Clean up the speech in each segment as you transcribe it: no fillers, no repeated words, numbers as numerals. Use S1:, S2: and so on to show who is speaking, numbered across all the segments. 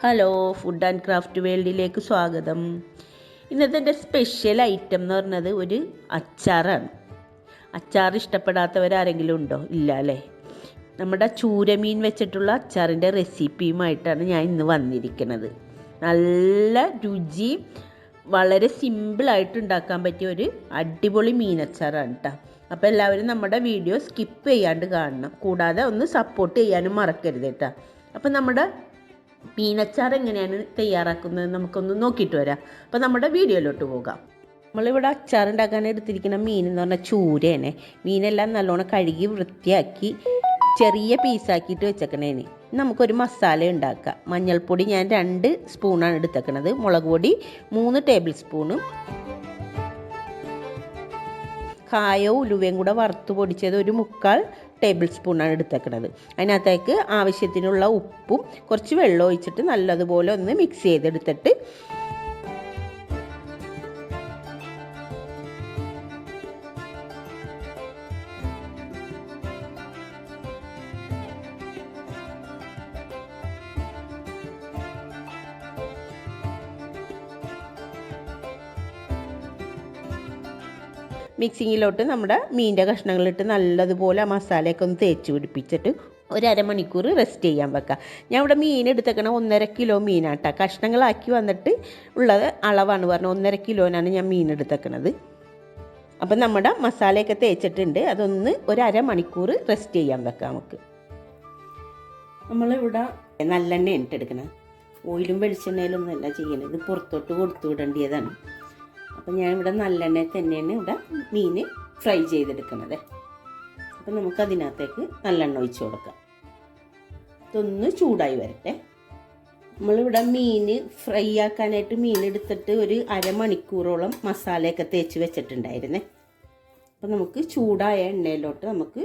S1: Hello, food and craft വേൾഡിലേക്ക് സ്വാഗതം. ഇന്നത്തെ എൻ്റെ സ്പെഷ്യൽ ഐറ്റം എന്ന് പറഞ്ഞത് ഒരു അച്ചാറാണ്. അച്ചാർ ഇഷ്ടപ്പെടാത്തവരാരെങ്കിലും ഉണ്ടോ? ഇല്ല അല്ലേ? നമ്മുടെ ചൂരമീൻ വെച്ചിട്ടുള്ള അച്ചാറിൻ്റെ റെസിപ്പിയുമായിട്ടാണ് ഞാൻ ഇന്ന് വന്നിരിക്കുന്നത്. നല്ല രുചി, വളരെ സിമ്പിളായിട്ട് ഉണ്ടാക്കാൻ പറ്റിയ ഒരു അടിപൊളി മീനച്ചാറാണ് കേട്ടോ. അപ്പോൾ എല്ലാവരും നമ്മുടെ വീഡിയോ സ്കിപ്പ് ചെയ്യാണ്ട് കാണണം. കൂടാതെ ഒന്ന് സപ്പോർട്ട് ചെയ്യാനും മറക്കരുത് കേട്ടോ. അപ്പം നമ്മുടെ മീനച്ചാർ എങ്ങനെയാണ് തയ്യാറാക്കുന്നത് നമുക്കൊന്ന് നോക്കിയിട്ട് വരാം. അപ്പോൾ നമ്മുടെ വീഡിയോയിലോട്ട് പോകാം. നമ്മളിവിടെ അച്ചാർ ഉണ്ടാക്കാൻ എടുത്തിരിക്കുന്ന മീൻ എന്ന് പറഞ്ഞാൽ ചൂരയാണ്. മീനെല്ലാം നല്ലോണം കഴുകി വൃത്തിയാക്കി ചെറിയ പീസാക്കിയിട്ട് വെച്ചേക്കണേന് നമുക്കൊരു മസാല ഉണ്ടാക്കാം. മഞ്ഞൾപ്പൊടി ഞാൻ 2 സ്പൂണാണ് എടുത്തേക്കണത്. മുളക് പൊടി 3 ടേബിൾ സ്പൂണും, കായവും ഉലുവയും കൂടെ വറുത്ത് പൊടിച്ചത് 1/4 ടേബിൾ സ്പൂണാണ് എടുത്തേക്കുന്നത്. അതിനകത്തേക്ക് ആവശ്യത്തിനുള്ള ഉപ്പും കുറച്ച് വെള്ളം ഒഴിച്ചിട്ട് നല്ലതുപോലെ ഒന്ന് മിക്സ് ചെയ്തെടുത്തിട്ട് മിക്സിങ്ങിലോട്ട് നമ്മുടെ മീനിൻ്റെ കഷ്ണങ്ങളിട്ട് നല്ലതുപോലെ ആ മസാലയൊക്കെ ഒന്ന് തേച്ച് പിടിപ്പിച്ചിട്ട് ഒരു അരമണിക്കൂർ റെസ്റ്റ് ചെയ്യാൻ വെക്കാം. ഞാൻ ഇവിടെ മീൻ എടുത്തേക്കണം 1.5 കിലോ മീനാട്ടോ. കഷ്ണങ്ങളാക്കി വന്നിട്ട് ഉള്ളത് അളവാണ് പറഞ്ഞത്. 1.5 കിലോനാണ് ഞാൻ മീൻ എടുത്തേക്കണത്. അപ്പം നമ്മുടെ മസാലയൊക്കെ തേച്ചിട്ടുണ്ട്. അതൊന്ന് ഒരു അരമണിക്കൂർ റെസ്റ്റ് ചെയ്യാൻ വെക്കാം നമുക്ക്. നമ്മളിവിടെ നല്ലെണ്ണ ഇട്ടെടുക്കണം. ഓയിലും വെളിച്ചെണ്ണയിലൊന്നും അല്ല ചെയ്യണത്. ഇത് പുറത്തോട്ട് കൊടുത്തു വിടേണ്ടതാണ്. അപ്പം ഞാനിവിടെ നല്ലെണ്ണയിൽ തന്നെയാണ് ഇവിടെ മീൻ ഫ്രൈ ചെയ്തെടുക്കുന്നത്. അപ്പം നമുക്കതിനകത്തേക്ക് നല്ലെണ്ണ ഒഴിച്ച് കൊടുക്കാം. ഇതൊന്ന് ചൂടായി വരട്ടെ. നമ്മളിവിടെ മീൻ ഫ്രൈ ആക്കാനായിട്ട് മീൻ എടുത്തിട്ട് ഒരു അരമണിക്കൂറോളം മസാലയൊക്കെ തേച്ച് വെച്ചിട്ടുണ്ടായിരുന്നേ. അപ്പം നമുക്ക് ചൂടായ എണ്ണയിലോട്ട് നമുക്ക്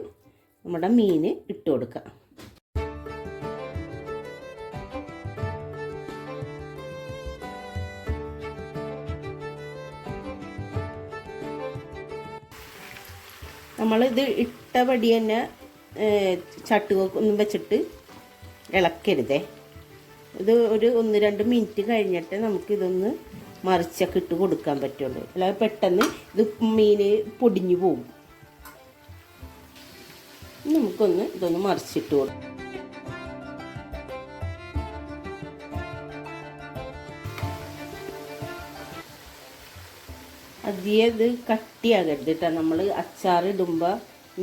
S1: നമ്മുടെ മീൻ ഇട്ട് കൊടുക്കാം. നമ്മളിത് ഇട്ടപടി തന്നെ ചട്ടുകൊന്നും വെച്ചിട്ട് ഇളക്കരുതേ. ഇത് ഒരു 1-2 മിനിറ്റ് കഴിഞ്ഞിട്ട് നമുക്കിതൊന്ന് മറിച്ചൊക്കെ ഇട്ട് കൊടുക്കാൻ പറ്റുള്ളൂ. അല്ലാതെ പെട്ടെന്ന് ഇത് മീൻ പൊടിഞ്ഞു പോകും. നമുക്കൊന്ന് ഇതൊന്ന് മറിച്ചിട്ട് കൊടുക്കാം. അധികം ഇത് കട്ടിയാകരുത് കേട്ടോ. നമ്മൾ അച്ചാർ ഇടുമ്പോൾ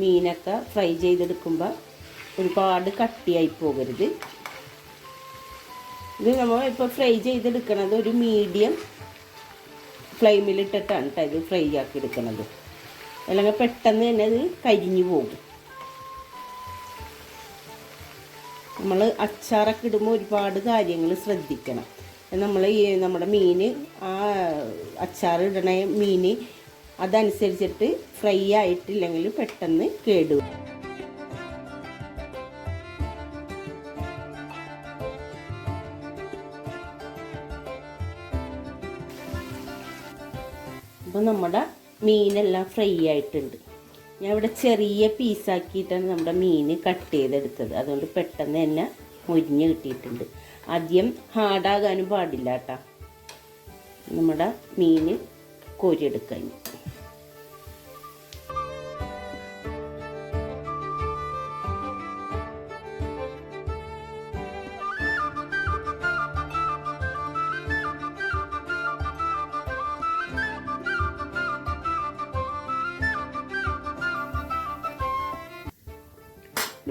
S1: മീനൊക്കെ ഫ്രൈ ചെയ്തെടുക്കുമ്പോൾ ഒരുപാട് കട്ടിയായി പോകരുത്. ഇത് നമ്മൾ ഇപ്പോൾ ഫ്രൈ ചെയ്തെടുക്കണത് ഒരു മീഡിയം ഫ്ലെയിമിലിട്ടിട്ടാണ് കേട്ടോ ഇത് ഫ്രൈ ആക്കി എടുക്കണത്. അല്ലെങ്കിൽ പെട്ടെന്ന് തന്നെ ഇത് കരിഞ്ഞു പോകും. നമ്മൾ അച്ചാറൊക്കെ ഇടുമ്പോൾ ഒരുപാട് കാര്യങ്ങൾ ശ്രദ്ധിക്കണം. നമ്മൾ നമ്മുടെ മീൻ ആ അച്ചാർ ഇടണ മീൻ അതനുസരിച്ചിട്ട് ഫ്രൈ ആയിട്ടില്ലെങ്കിൽ പെട്ടെന്ന് കേടും. അപ്പോൾ നമ്മുടെ മീനെല്ലാം ഫ്രൈ ആയിട്ടുണ്ട്. ഞാൻ ഇവിടെ ചെറിയ പീസാക്കിയിട്ടാണ് നമ്മുടെ മീൻ കട്ട് ചെയ്തെടുത്തത്. അതുകൊണ്ട് പെട്ടെന്ന് തന്നെ മുരിഞ്ഞ് കിട്ടിയിട്ടുണ്ട്. ആദ്യം ഹാർഡാകാനും പാടില്ല കേട്ടോ. നമ്മുടെ മീൻ കോരിയെടുക്കാൻ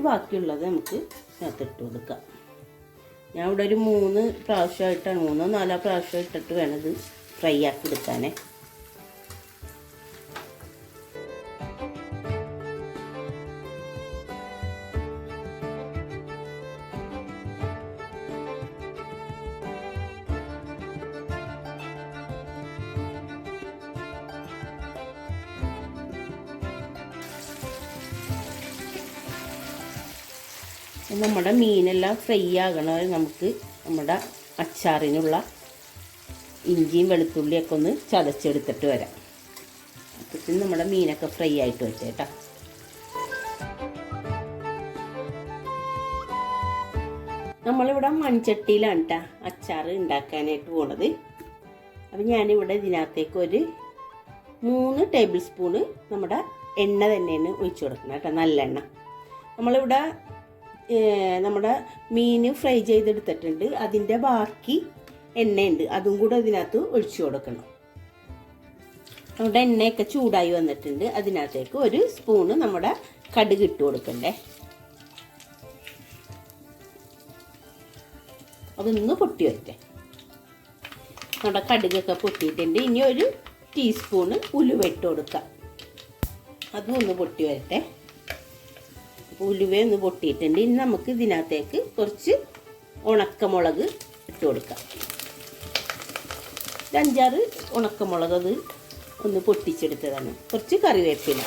S1: ബാക്കിയുള്ളത് നമുക്ക് ചേർത്തിട്ട് കൊടുക്കാം. ഞാൻ ഇവിടെ ഒരു 3 പ്രാവശ്യമായിട്ടാണ് 3-4 പ്രാവശ്യം ഇട്ടിട്ട് വേണം ഇത് ഫ്രൈ ആക്കി എടുക്കാനേ. നമ്മുടെ മീനെല്ലാം ഫ്രൈ ആകണവരെ നമുക്ക് നമ്മുടെ അച്ചാറിനുള്ള ഇഞ്ചിയും വെളുത്തുള്ളിയൊക്കെ ഒന്ന് ചതച്ചെടുത്തിട്ട് വരാം. അപ്പോഴത്തേക്കും നമ്മുടെ മീനൊക്കെ ഫ്രൈ ആയിട്ട് നമ്മളിവിടെ മൺചട്ടിയിലാണ് കേട്ടോ അച്ചാർ ഉണ്ടാക്കാനായിട്ട് പോണത്. അപ്പം ഞാനിവിടെ ഇതിനകത്തേക്ക് ഒരു 3 ടേബിൾ സ്പൂണ് നമ്മുടെ എണ്ണ തന്നെയാണ് ഒഴിച്ചു കൊടുക്കണം കേട്ടോ, നല്ലെണ്ണ. നമ്മളിവിടെ നമ്മുടെ മീൻ ഫ്രൈ ചെയ്തെടുത്തിട്ടുണ്ട്, അതിൻ്റെ ബാക്കി എണ്ണയുണ്ട്, അതും കൂടെ അതിനകത്ത് ഒഴിച്ചു കൊടുക്കണം. നമ്മുടെ എണ്ണയൊക്കെ ചൂടായി വന്നിട്ടുണ്ട്, അതിനകത്തേക്ക് 1 സ്പൂണ് നമ്മുടെ കടുക് ഇട്ട് കൊടുക്കണ്ടേ. അതൊന്ന് പൊട്ടി വരട്ടെ. നമ്മുടെ കടുകൊക്കെ പൊട്ടിയിട്ടുണ്ട്. ഇനി 1 ടീസ്പൂണ് ഉലുവ ഇട്ട് കൊടുക്കാം, അതും ഒന്ന് പൊട്ടി വരട്ടെ. ഉലുവ ഒന്ന് പൊട്ടിയിട്ടുണ്ട്. ഇനി നമുക്ക് ഇതിനകത്തേക്ക് കുറച്ച് ഉണക്കമുളക് ഇട്ട് കൊടുക്കാം. 5-6 ഉണക്കമുളക് അത് ഒന്ന് പൊട്ടിച്ചെടുത്തതാണ്. കുറച്ച് കറിവേപ്പില,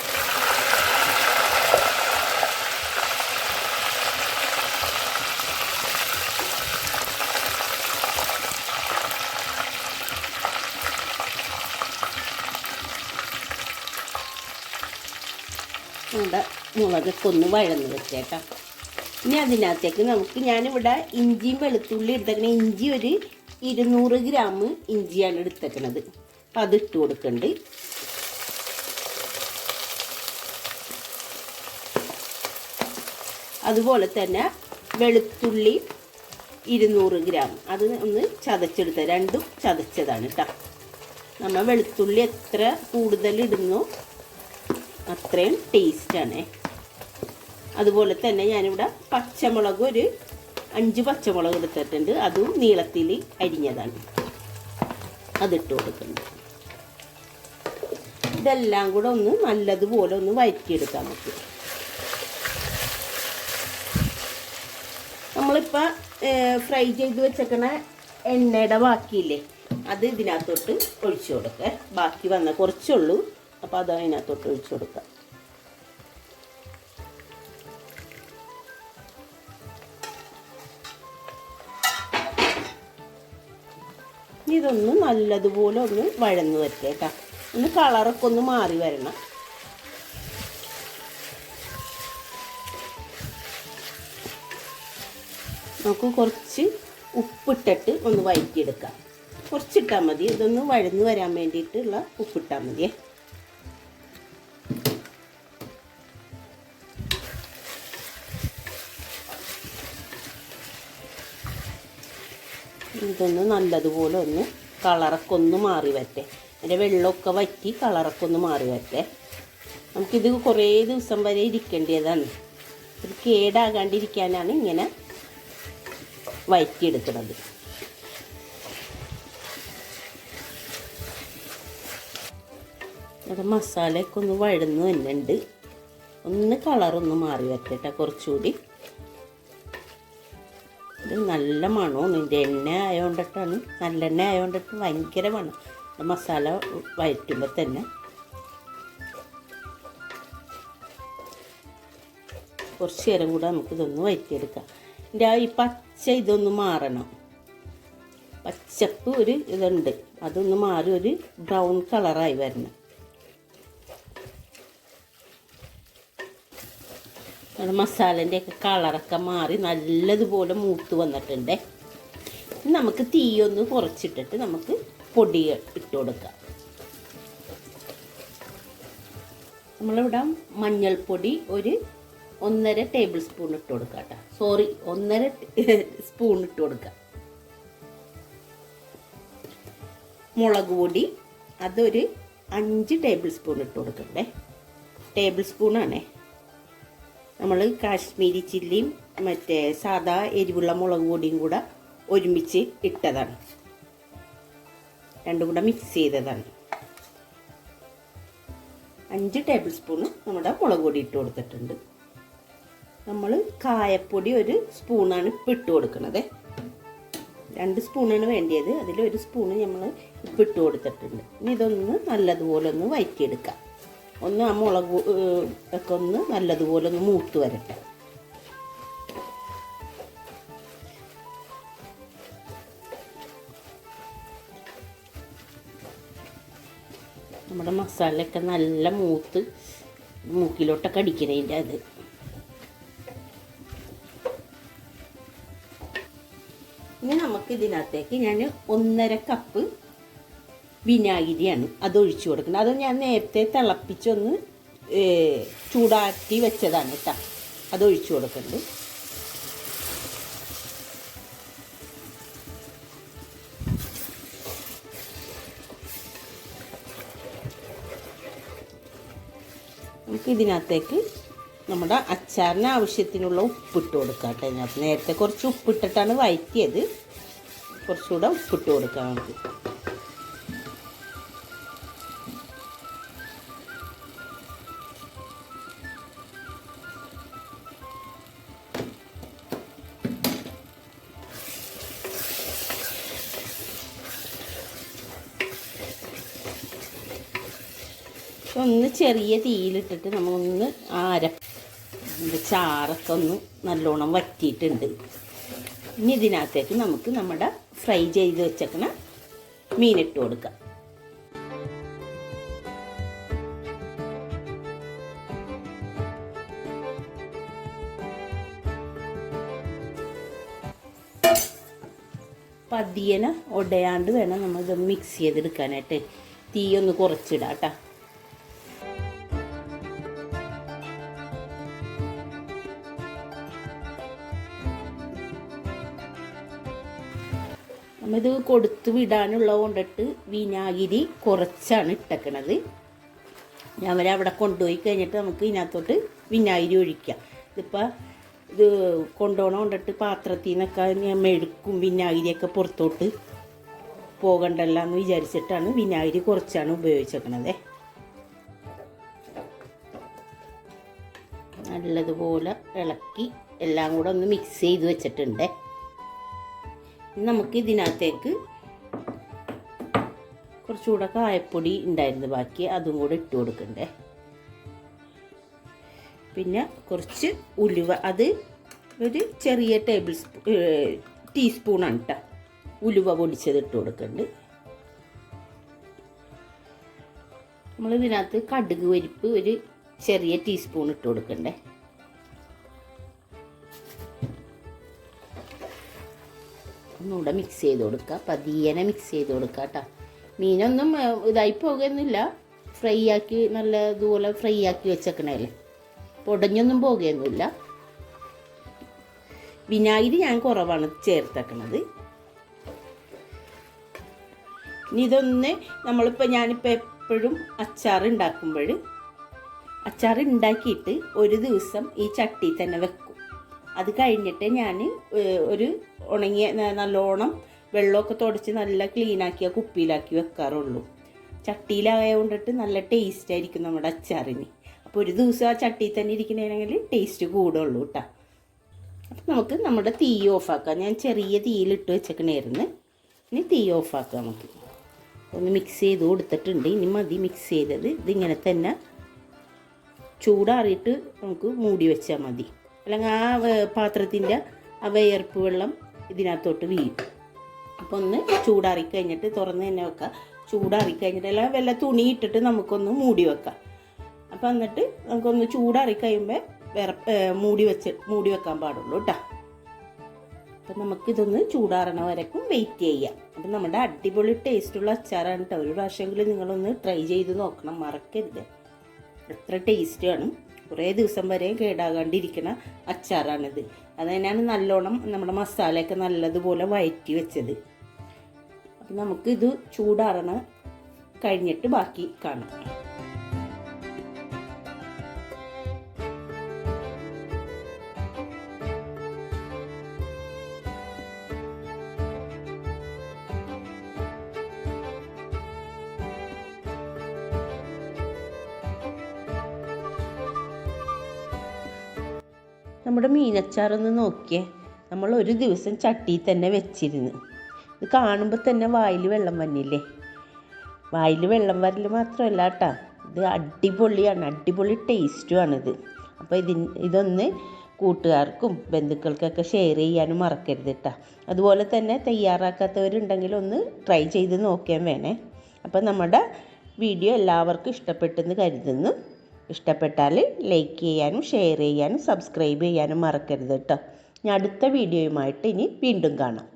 S1: നമ്മുടെ മുളകൊക്കെ ഒന്ന് വഴന്ന് വെച്ചേക്കാം. ഇനി അതിനകത്തേക്ക് ഞാനിവിടെ ഇഞ്ചിയും വെളുത്തുള്ളി എടുത്തേക്കണ. ഇഞ്ചി ഒരു 200 ഗ്രാം ഇഞ്ചിയാണ് എടുത്തേക്കണത്, അപ്പം അതിട്ട് കൊടുക്കുന്നുണ്ട്. അതുപോലെ തന്നെ വെളുത്തുള്ളി 200 ഗ്രാം, അത് ഒന്ന് ചതച്ചെടുത്ത, രണ്ടും ചതച്ചതാണ് കേട്ടോ. നമ്മൾ വെളുത്തുള്ളി എത്ര കൂടുതൽ ഇടുന്നു അത്രയും ടേസ്റ്റാണ്. അതുപോലെ തന്നെ ഞാനിവിടെ പച്ചമുളക് ഒരു 5 പച്ചമുളക് എടുത്തിട്ടുണ്ട്, അതും നീളത്തിൽ അരിഞ്ഞതാണ്, അതിട്ട് കൊടുക്കുന്നുണ്ട്. ഇതെല്ലാം കൂടെ ഒന്ന് നല്ലതുപോലെ ഒന്ന് വഴറ്റിയെടുക്കാം നമുക്ക്. നമ്മളിപ്പോൾ ഫ്രൈ ചെയ്ത് വെച്ചേക്കണ എണ്ണയുടെ ബാക്കിയില്ലേ, അത് ഇതിനകത്തോട്ട് ഒഴിച്ചു കൊടുക്കുക. ബാക്കി വന്ന കുറച്ചുള്ളൂ, അപ്പോൾ അത് അതിനകത്തോട്ട് ഒഴിച്ചു കൊടുക്കുക. ഇതൊന്ന് നല്ലതുപോലെ ഒന്ന് വഴന്ന് വരട്ടെ കേട്ടോ. ഒന്ന് കളറൊക്കെ ഒന്ന് മാറി വരണം. നമുക്ക് കുറച്ച് ഉപ്പിട്ടിട്ട് ഒന്ന് വഴറ്റിയെടുക്കാം. കുറച്ചിട്ടാൽ മതി, ഇതൊന്ന് വഴന്ന് വരാൻ വേണ്ടിയിട്ടുള്ള ഉപ്പിട്ടാൽ മതിയേ. ഇതൊന്ന് നല്ലതുപോലെ ഒന്ന് കളറൊക്കെ ഒന്ന് മാറി വരട്ടെ. അതിൻ്റെ വെള്ളമൊക്കെ വറ്റി കളറൊക്കെ ഒന്ന് മാറി വരട്ടെ. നമുക്കിത് കുറേ ദിവസം വരെ ഇരിക്കേണ്ടതാണ്. ഇത് കേടാകാണ്ടിരിക്കാനാണ് ഇങ്ങനെ വഴറ്റിയെടുക്കുന്നത്. അത് മസാലയൊക്കെ ഒന്ന് വഴന്ന് തന്നെയുണ്ട്. ഒന്ന് കളറൊന്ന് മാറി വരട്ടെ കുറച്ചുകൂടി. ഇത് നല്ല മണമാണ്, ഇതിൻ്റെ എണ്ണ ആയതുകൊണ്ടിട്ടാണ്, നല്ലെണ്ണ ആയതുകൊണ്ടിട്ട് ഭയങ്കര മണം മസാല വഴറ്റുമ്പോൾ തന്നെ. കുറച്ച് നേരം കൂടെ നമുക്കിതൊന്ന് വഴറ്റിയെടുക്കാം. ഇതിൻ്റെ ഈ പച്ച ഇതൊന്ന് മാറണം. പച്ചപ്പ് ഒരു ഇതുണ്ട്, അതൊന്ന് മാറി ഒരു ബ്രൗൺ കളറായി വരണം. മസാലേൻ്റെയൊക്കെ കളറൊക്കെ മാറി നല്ലതുപോലെ മൂത്ത് വന്നിട്ടുണ്ട്. നമുക്ക് തീയൊന്ന് കുറച്ചിട്ടിട്ട് നമുക്ക് പൊടി ഇട്ട് കൊടുക്കാം. നമ്മളിവിടെ മഞ്ഞൾപ്പൊടി ഒരു 1.5 ടേബിൾ സ്പൂൺ ഇട്ട് കൊടുക്കാം കേട്ടോ. സോറി, 1.5 സ്പൂൺ ഇട്ട് കൊടുക്കാം. മുളക് പൊടി അതൊരു 5 ടേബിൾ സ്പൂൺ ഇട്ട് കൊടുക്കണ്ടേ. ടേബിൾ സ്പൂണാണേ. നമ്മൾ കാശ്മീരി ചില്ലിയും മറ്റേ സാദാ എരിവുള്ള മുളക് പൊടിയും കൂടെ ഒരുമിച്ച് ഇട്ടതാണ്, രണ്ടും കൂടെ മിക്സ് ചെയ്തതാണ്. 5 ടേബിൾ സ്പൂണ് നമ്മുടെ മുളക് പൊടി ഇട്ട് കൊടുത്തിട്ടുണ്ട്. നമ്മൾ കായപ്പൊടി 1 സ്പൂണാണ് ഇപ്പം ഇട്ട് കൊടുക്കുന്നത്. 2 സ്പൂണാണ് വേണ്ടിയത്, അതിൽ 1 സ്പൂണ് നമ്മൾ ഇപ്പം ഇട്ട് കൊടുത്തിട്ടുണ്ട്. ഇനി ഇതൊന്ന് നല്ലതുപോലെ ഒന്ന് വഴറ്റിയെടുക്കാം. ഒന്ന് ആ മുളക് ഒക്കെ ഒന്ന് നല്ലതുപോലെ ഒന്ന് മൂത്ത് വരട്ടെ. നമ്മുടെ മസാലയൊക്കെ നല്ല മൂത്ത് മൂക്കിലോട്ടൊക്കെ അടിക്കണതിൻ്റെ അത് ഇനി നമുക്ക് ഇതിനകത്തേക്ക് ഞാൻ 1.5 കപ്പ് വിനാഗിരിയാണ് അത് ഒഴിച്ചു കൊടുക്കുന്നത്. അത് ഞാൻ നേരത്തെ തിളപ്പിച്ചൊന്ന് ചൂടാക്കി വെച്ചതാണ് കേട്ടോ. അത് ഒഴിച്ചു കൊടുക്കുന്നുണ്ട്. നമുക്ക് ഇതിനകത്തേക്ക് നമ്മുടെ അച്ചാറിന് ആവശ്യത്തിനുള്ള ഉപ്പിട്ട് കൊടുക്കാം കേട്ടോ. ഇതിനകത്ത് നേരത്തെ കുറച്ച് ഉപ്പിട്ടിട്ടാണ് വഴറ്റിയത്. കുറച്ചുകൂടെ ഉപ്പിട്ട് കൊടുക്കാം നമുക്ക്. ഒന്ന് ചെറിയ തീയിലിട്ടിട്ട് നമ്മളൊന്ന് ചാറൊക്കെ ഒന്ന് നല്ലോണം വറ്റിയിട്ടുണ്ട്. ഇനി ഇതിനകത്തേക്ക് നമുക്ക് നമ്മുടെ ഫ്രൈ ചെയ്ത് വെച്ചേക്കണ മീനിട്ട് കൊടുക്കാം. പതിയനെ ഉടയാണ്ട് വേണം നമ്മളിത് മിക്സ് ചെയ്തെടുക്കാനായിട്ട്. തീ ഒന്ന് കുറച്ചിടാം കേട്ടോ. നമ്മളിത് കൊടുത്ത് വിടാനുള്ളത് കൊണ്ടിട്ട് വിനാഗിരി കുറച്ചാണ് ഇട്ടേക്കണത്. അവരവിടെ കൊണ്ടുപോയി കഴിഞ്ഞിട്ട് നമുക്ക് ഇതിനകത്തോട്ട് വിനാഗിരി ഒഴിക്കാം. ഇതിപ്പോൾ ഇത് കൊണ്ടുപോകണം കൊണ്ടിട്ട് പാത്രത്തിൽ നിന്നൊക്കെ ഞാൻ മെഴുക്കും വിനാഗിരിയൊക്കെ പുറത്തോട്ട് പോകണ്ടല്ലോ എന്ന് വിചാരിച്ചിട്ടാണ് വിനാഗിരി കുറച്ചാണ് ഉപയോഗിച്ചേക്കണത്. നല്ലതുപോലെ ഇളക്കി എല്ലാം കൂടെ ഒന്ന് മിക്സ് ചെയ്ത് വെച്ചിട്ടുണ്ട്. നമുക്ക് ഇതിനകത്തേക്ക് കുറച്ചുകൂടെ കായപ്പൊടി ഉണ്ടായിരുന്നു ബാക്കി, അതും കൂടെ ഇട്ട് കൊടുക്കണ്ടേ. പിന്നെ കുറച്ച് ഉലുവ, അത് ഒരു ചെറിയ ടീസ്പൂണാണ് കേട്ടോ. ഉലുവ പൊടിച്ചത് ഇട്ട് കൊടുക്കുന്നുണ്ട്. നമ്മളിതിനകത്ത് കടുക് പരിപ്പ് ഒരു ചെറിയ ടീസ്പൂൺ ഇട്ട് കൊടുക്കണ്ടേ. ഒന്നുകൂടെ മിക്സ് ചെയ്ത് കൊടുക്കുക. പതിയനെ മിക്സ് ചെയ്ത് കൊടുക്കുക കേട്ടോ. മീനൊന്നും ഇതായി പോകുന്നില്ല. ഫ്രൈ ആക്കി നല്ല ഇതുപോലെ ഫ്രൈ ആക്കി വെച്ചേക്കണല്ലേ, പൊടഞ്ഞൊന്നും പോകുകയൊന്നുമില്ല. വിനാഗിരി ഞാൻ കുറവാണ് ചേർത്തേക്കണത്. ഇനി ഇതൊന്ന് ഞാനിപ്പോൾ എപ്പോഴും അച്ചാർ ഉണ്ടാക്കിയിട്ട് ഒരു ദിവസം ഈ ചട്ടി തന്നെ വെക്കും. അത് കഴിഞ്ഞിട്ട് ഞാൻ ഒരു ഉണങ്ങിയ നല്ലോണം വെള്ളമൊക്കെ തുടച്ച് നല്ല ക്ലീനാക്കിയ കുപ്പിയിലാക്കി വെക്കാറുള്ളൂ. ചട്ടിയിലായ കൊണ്ടിട്ട് നല്ല ടേസ്റ്റ് ആയിരിക്കും നമ്മുടെ അച്ചാറിന്. അപ്പോൾ ഒരു ദിവസം ആ ചട്ടിയിൽ തന്നെ ഇരിക്കണമെങ്കിൽ ടേസ്റ്റ് കൂടുള്ളൂ കേട്ടോ. അപ്പം നമുക്ക് നമ്മുടെ തീ ഓഫാക്കാം. ഞാൻ ചെറിയ തീയിലിട്ട് വെച്ചേക്കണായിരുന്നു. ഇനി തീ ഓഫാക്കാം. നമുക്ക് ഒന്ന് മിക്സ് ചെയ്ത് കൊടുത്തിട്ടുണ്ട്. ഇനി മതി മിക്സ് ചെയ്തത്. ഇതിങ്ങനെ തന്നെ ചൂടാറിയിട്ട് നമുക്ക് മൂടി വെച്ചാൽ മതി. അല്ലെങ്കിൽ ആ പാത്രത്തിൻ്റെ ആ വിയർപ്പ് വെള്ളം ഇതിനകത്തോട്ട് വീഴും. അപ്പോൾ ഒന്ന് ചൂടാറിക്കഴിഞ്ഞിട്ട് തുറന്ന് തന്നെ വെക്കാം. ചൂടാറിക്കഴിഞ്ഞിട്ട് അല്ല വല്ല തുണി ഇട്ടിട്ട് നമുക്കൊന്ന് മൂടി വെക്കാം. അപ്പോൾ എന്നിട്ട് നമുക്കൊന്ന് ചൂടാറിക്കഴിയുമ്പോൾ മൂടി വെക്കാൻ പാടുള്ളൂ കേട്ടോ. അപ്പം നമുക്കിതൊന്ന് ചൂടാറണ വരക്കും വെയിറ്റ് ചെയ്യാം. അപ്പം നമ്മുടെ അടിപൊളി ടേസ്റ്റുള്ള അച്ചാറാണ് കേട്ടോ. ഒരു പ്രാവശ്യമെങ്കിലും നിങ്ങളൊന്ന് ട്രൈ ചെയ്ത് നോക്കണം, മറക്കരുത്. എത്ര ടേസ്റ്റ് ആണ്. കുറേ ദിവസം വരെ കേടാകാണ്ടിരിക്കുന്ന അച്ചാറാണിത്. അത് തന്നെയാണ് നല്ലോണം നമ്മുടെ മസാലയൊക്കെ നല്ലതുപോലെ വഴറ്റി വെച്ചത്. അപ്പം നമുക്കിത് ചൂടാറണ കഴിഞ്ഞിട്ട് ബാക്കി കാണാം. നമ്മുടെ മീനച്ചാറൊന്ന് നോക്കിയേ. നമ്മൾ ഒരു ദിവസം ചട്ടിയിൽ തന്നെ വെച്ചിരുന്നു. ഇത് കാണുമ്പോൾ തന്നെ വായിൽ വെള്ളം വന്നില്ലേ. വായിൽ വെള്ളം വരൽ മാത്രമല്ല കേട്ടോ, ഇത് അടിപൊളിയാണ്, അടിപൊളി ടേസ്റ്റുമാണിത്. അപ്പോൾ ഇതൊന്ന് കൂട്ടുകാർക്കും ബന്ധുക്കൾക്കൊക്കെ ഷെയർ ചെയ്യാനും മറക്കരുത് കേട്ടോ. അതുപോലെ തന്നെ തയ്യാറാക്കാത്തവരുണ്ടെങ്കിൽ ഒന്ന് ട്രൈ ചെയ്ത് നോക്കിയാൽ വേണേ. അപ്പോൾ നമ്മുടെ വീഡിയോ എല്ലാവർക്കും ഇഷ്ടപ്പെട്ടെന്ന് കരുതുന്നു. ഇഷ്ടപ്പെട്ടാൽ ലൈക്ക് ചെയ്യാനും ഷെയർ ചെയ്യാനും സബ്സ്ക്രൈബ് ചെയ്യാനും മറക്കരുത് കേട്ടോ. ഞാൻ അടുത്ത വീഡിയോയുമായിട്ട് ഇനി വീണ്ടും കാണാം.